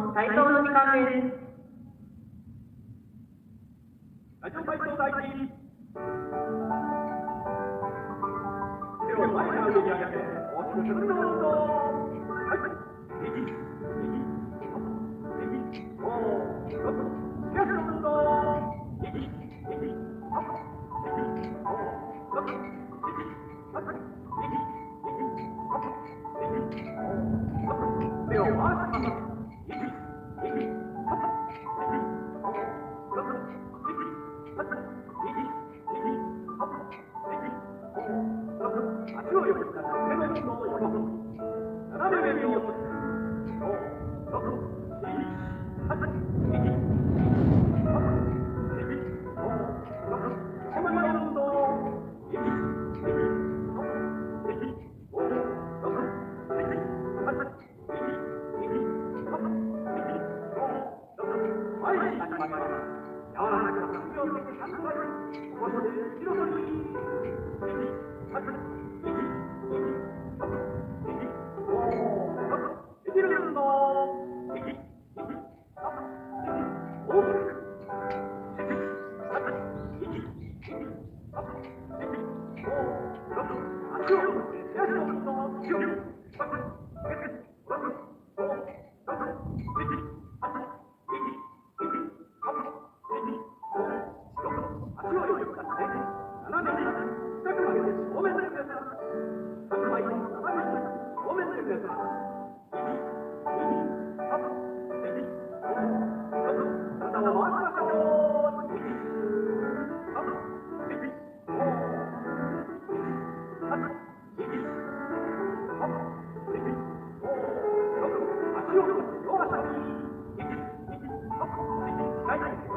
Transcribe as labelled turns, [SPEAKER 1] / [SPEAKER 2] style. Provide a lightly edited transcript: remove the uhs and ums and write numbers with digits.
[SPEAKER 1] の体操の時間です。
[SPEAKER 2] ラジオ体操第一。手を前から上に上げて、大きく振るの運動。はい。右、右、右、5、6、手足の運動。右、右、右、右、5、6、右、右、右、5、手を回します。右、右、右、足を横に使って手の運動を横に斜め上に落とす。5、6、右、8、右、5、6、手前の運動。右、右、右、5、6、右、8、右、右、前に立ちます。柔らかく首をつけて3回。起こして後ろ反り。右、8、右、右、右、5、6、できる運動。右、右、右、大きく。右、8、右、右、右、5、6、足を振って手足の運動。強く。8、6、5、6、右、8、右、右、足を横に使って斜めに深く曲げて正面でください。3枚斜めに正面でください。右、右、右、5、6、体を回しましょう。右、右、5、右、右、5、6、足を振って両足に右、右、右、はい。